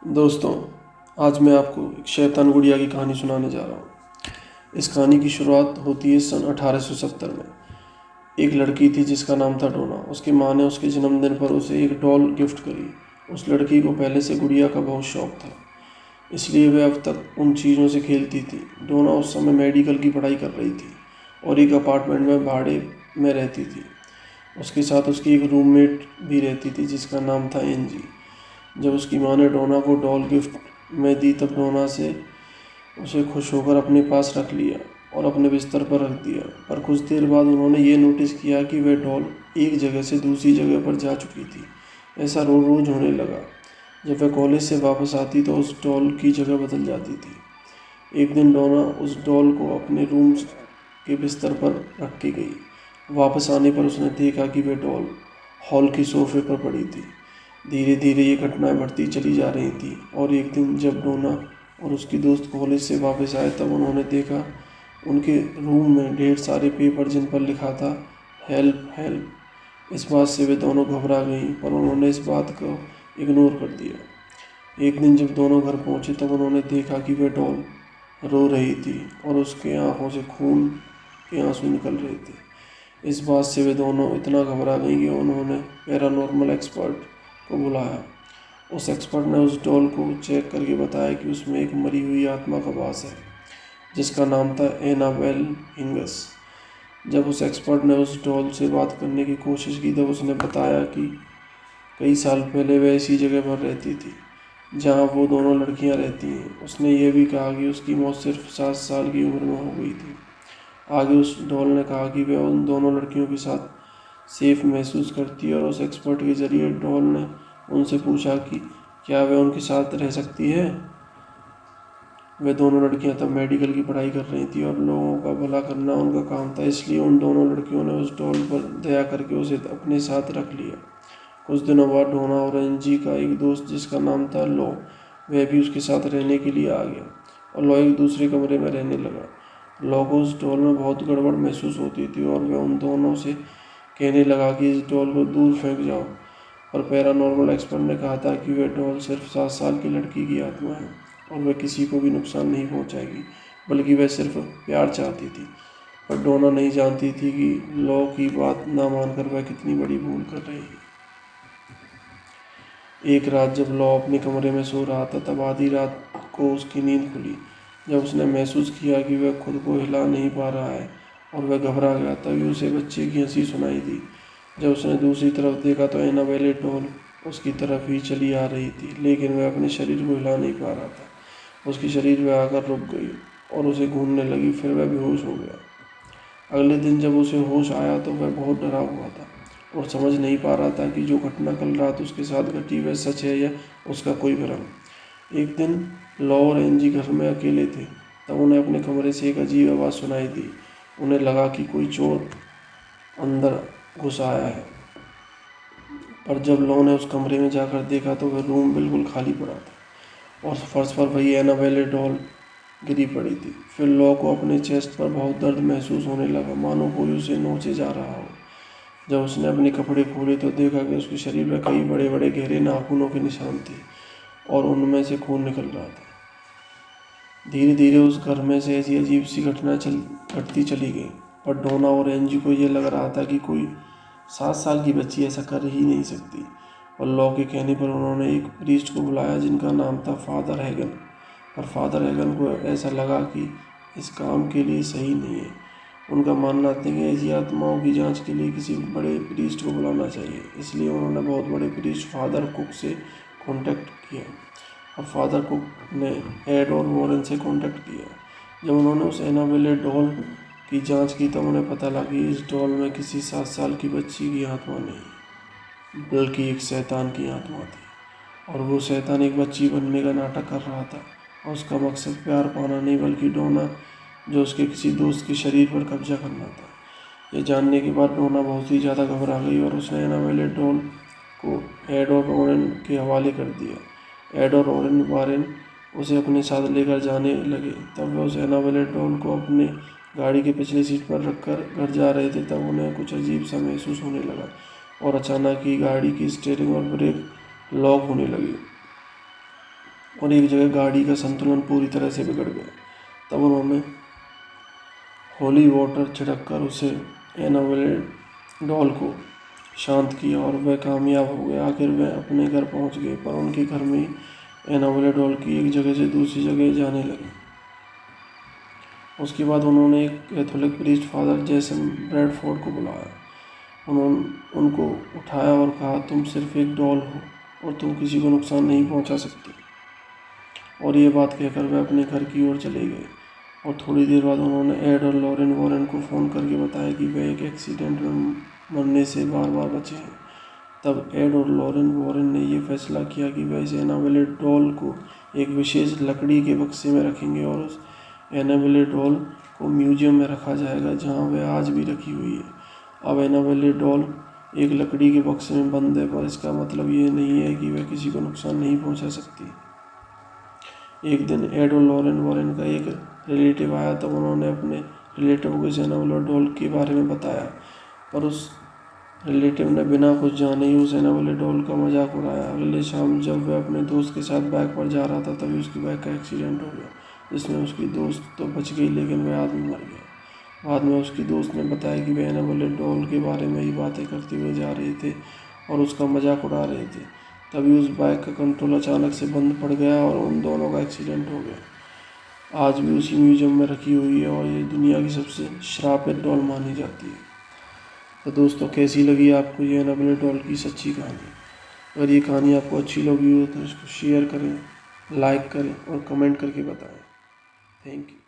दोस्तों, आज मैं आपको एक शैतान गुड़िया की कहानी सुनाने जा रहा हूँ। इस कहानी की शुरुआत होती है सन 1870 में। एक लड़की थी जिसका नाम था डोना। उसकी माँ ने उसके जन्मदिन पर उसे एक डॉल गिफ्ट करी। उस लड़की को पहले से गुड़िया का बहुत शौक था, इसलिए वह अब तक उन चीज़ों से खेलती थी। डोना उस समय मेडिकल की पढ़ाई कर रही थी और एक अपार्टमेंट में भाड़े में रहती थी। उसके साथ उसकी एक रूममेट भी रहती थी जिसका नाम था एंजी। जब उसकी माँ ने डोना को डॉल गिफ्ट में दी तब डोना से उसे खुश होकर अपने पास रख लिया और अपने बिस्तर पर रख दिया। पर कुछ देर बाद उन्होंने ये नोटिस किया कि वह डॉल एक जगह से दूसरी जगह पर जा चुकी थी। ऐसा रोज़ रोज़ होने लगा। जब वह कॉलेज से वापस आती तो उस डॉल की जगह बदल जाती थी। एक दिन डोना उस डॉल को अपने रूम के बिस्तर पर रख के गई। वापस आने पर उसने देखा कि वह डॉल हॉल के सोफे पर पड़ी थी। धीरे धीरे ये घटनाएं बढ़ती चली जा रही थी और एक दिन जब डोना और उसकी दोस्त कॉलेज से वापस आए तब उन्होंने देखा उनके रूम में ढेर सारे पेपर जिन पर लिखा था हेल्प हेल्प। इस बात से वे दोनों घबरा गईं, पर उन्होंने इस बात को इग्नोर कर दिया। एक दिन जब दोनों घर पहुंचे तब उन्होंने देखा कि वह डॉल रो रही थी और उसके आंखों से खून के आंसू निकल रहे थे। इस बात से वे दोनों इतना घबरा गई कि उन्होंने पैरानॉर्मल एक्सपर्ट को बुलाया। उस एक्सपर्ट ने उस डॉल को चेक करके बताया कि उसमें एक मरी हुई आत्मा का वास है जिसका नाम था एनाबेल हिंगस। जब उस एक्सपर्ट ने उस डॉल से बात करने की कोशिश की तब उसने बताया कि कई साल पहले वह इसी जगह पर रहती थी जहाँ वो दोनों लड़कियाँ रहती हैं। उसने ये भी कहा कि उसकी मौत सिर्फ 7 साल की उम्र में हो गई थी। आगे उस डॉल ने कहा कि वह उन दोनों लड़कियों के साथ सेफ महसूस करती है और उस एक्सपर्ट के ज़रिए डॉल ने उनसे पूछा कि क्या वह उनके साथ रह सकती है। वे दोनों लड़कियां तब मेडिकल की पढ़ाई कर रही थी और लोगों का भला करना उनका काम था, इसलिए उन दोनों लड़कियों ने उस डॉल पर दया करके उसे अपने साथ रख लिया। कुछ दिनों बाद डोना और एनजी का एक दोस्त जिसका नाम था लो, वह भी उसके साथ रहने के लिए आ गया और लो एक दूसरे कमरे में रहने लगा। लो को उस डॉल में बहुत गड़बड़ महसूस होती थी और वह उन दोनों से कहने लगा कि इस डॉल को दूर फेंक जाओ। और पैरानॉर्मल एक्सपर्ट ने कहा था कि वह डॉल सिर्फ 7 साल की लड़की की आत्मा है और वह किसी को भी नुकसान नहीं पहुंचाएगी, बल्कि वह सिर्फ प्यार चाहती थी। पर डोना नहीं जानती थी कि लॉ की बात ना मानकर वह कितनी बड़ी भूल कर रही है। एक रात जब लॉ अपने कमरे में सो रहा था तब आधी रात को उसकी नींद खुली। जब उसने महसूस किया कि वह खुद को हिला नहीं पा रहा है और वह घबरा गया, तभी उसे बच्चे की हंसी सुनाई दी। जब उसने दूसरी तरफ देखा तो एनाबेल डॉल उसकी तरफ ही चली आ रही थी, लेकिन वह अपने शरीर को हिला नहीं पा रहा था। उसकी शरीर में आकर रुक गई और उसे घूमने लगी, फिर वह बेहोश हो गया। अगले दिन जब उसे होश आया तो वह बहुत डरा हुआ था और समझ नहीं पा रहा था कि जो घटना कल रात उसके साथ घटी वह सच है या उसका कोई भ्रम। एक दिन लॉ और एनजी घर में अकेले थे तब उन्हें अपने कमरे से एक अजीब आवाज़ सुनाई दी। उन्हें लगा कि कोई चोर अंदर घुस आया है, पर जब लॉ ने उस कमरे में जाकर देखा तो वह रूम बिल्कुल खाली पड़ा था और फर्श पर वही एनाबेले डॉल गिरी पड़ी थी। फिर लॉ को अपने चेस्ट पर बहुत दर्द महसूस होने लगा, मानो कोई उसे नोचे जा रहा हो। जब उसने अपने कपड़े खोले तो देखा कि उसके शरीर में कई बड़े बड़े गहरे नाखूनों के निशान थे और उनमें से खून निकल रहा था। धीरे धीरे उस घर में से ऐसी अजीब सी घटना घटती चली गई, पर डोना और एनजी को ये लग रहा था कि कोई 7 साल की बच्ची ऐसा कर ही नहीं सकती। और लॉ के कहने पर उन्होंने एक प्रीस्ट को बुलाया जिनका नाम था फादर हैगन। पर फादर हैगन को ऐसा लगा कि इस काम के लिए सही नहीं है। उनका मानना था कि ऐसी आत्माओं की जांच के लिए किसी बड़े प्रीस्ट को बुलाना चाहिए, इसलिए उन्होंने बहुत बड़े प्रीस्ट फादर कुक से कांटेक्ट किया और फादर कुक ने एड और वॉरेन से कांटेक्ट किया। जब उन्होंने उस एनाबेले डॉल की जांच की तब उन्हें पता लगा कि इस डॉल में किसी 7 साल की बच्ची की आत्मा नहीं, बल्कि एक शैतान की आत्मा थी। और वो शैतान एक बच्ची बनने का नाटक कर रहा था और उसका मकसद प्यार पाना नहीं बल्कि डोना जो उसके किसी दोस्त के शरीर पर कब्जा करना था। ये जानने के बाद डोना बहुत ही ज़्यादा घबरा गई और उसने एनाबेले डॉल को एड और वॉरेन के हवाले कर दिया। एड और वॉरेन उसे अपने साथ लेकर जाने लगे। तब वे उस एनाबेले डॉल को अपने गाड़ी के पिछली सीट पर रखकर घर जा रहे थे तब उन्हें कुछ अजीब सा महसूस होने लगा और अचानक ही गाड़ी की स्टीयरिंग और ब्रेक लॉक होने लगी। और एक जगह गाड़ी का संतुलन पूरी तरह से बिगड़ गया। तब उन्होंने होली वाटर छिड़क कर उसे एनाबेले डॉल को शांत किया और वह कामयाब हो गया। आखिर वह अपने घर पहुंच गए, पर उनके घर में एनाबेले डॉल की एक जगह से दूसरी जगह जाने लगी। उसके बाद उन्होंने एक Catholic priest father Jason Bradford को बुलाया। उन्होंने उनको उठाया और कहा, तुम सिर्फ एक डॉल हो और तुम किसी को नुकसान नहीं पहुंचा सकती। और ये बात कहकर वह अपने घर की ओर चले गए। और थोड़ी देर बाद उन्होंने एड और लॉरेन वॉरेन को फ़ोन करके बताया कि वह एक एक्सीडेंट में मरने से बार बार बचे हैं। तब एड और लॉरेन वॉरेन ने यह फैसला किया कि वह इस एनाबेले डॉल को एक विशेष लकड़ी के बक्से में रखेंगे और उस एनाबेले डॉल को म्यूजियम में रखा जाएगा, जहां वह आज भी रखी हुई है। अब एनाबेले डॉल एक लकड़ी के बक्से में बंद है, पर इसका मतलब ये नहीं है कि वह किसी को नुकसान नहीं पहुंचा सकती। एक दिन एड और लॉरेन वॉरेन का एक रिलेटिव आया। तब उन्होंने अपने रिलेटिव को इस एनाबेले डॉल के बारे में बताया, पर उस रिलेटिव ने बिना कुछ जाने ही उस एनाबेले डॉल का मजाक उड़ाया। अगले शाम जब वह अपने दोस्त के साथ बाइक पर जा रहा था, तभी उसकी बाइक का एक्सीडेंट हो गया, जिसमें उसकी दोस्त तो बच गई, लेकिन वह आदमी मर गया। बाद में उसकी दोस्त ने बताया कि वह एनाबेले डॉल के बारे में ही बातें करते हुए जा रहे थे और उसका मजाक उड़ा रहे थे। तभी उस बाइक का कंट्रोल अचानक से बंद पड़ गया और उन दोनों का एक्सीडेंट हो गया। आज भी उसी म्यूजियम में रखी हुई है और ये दुनिया की सबसे श्रापित डॉल मानी जाती है। तो दोस्तों, कैसी लगी आपको ये एनाबेले डॉल की सच्ची कहानी? अगर ये कहानी आपको अच्छी लगी हो तो इसको शेयर करें, लाइक करें और कमेंट करके बताएं। Thank you.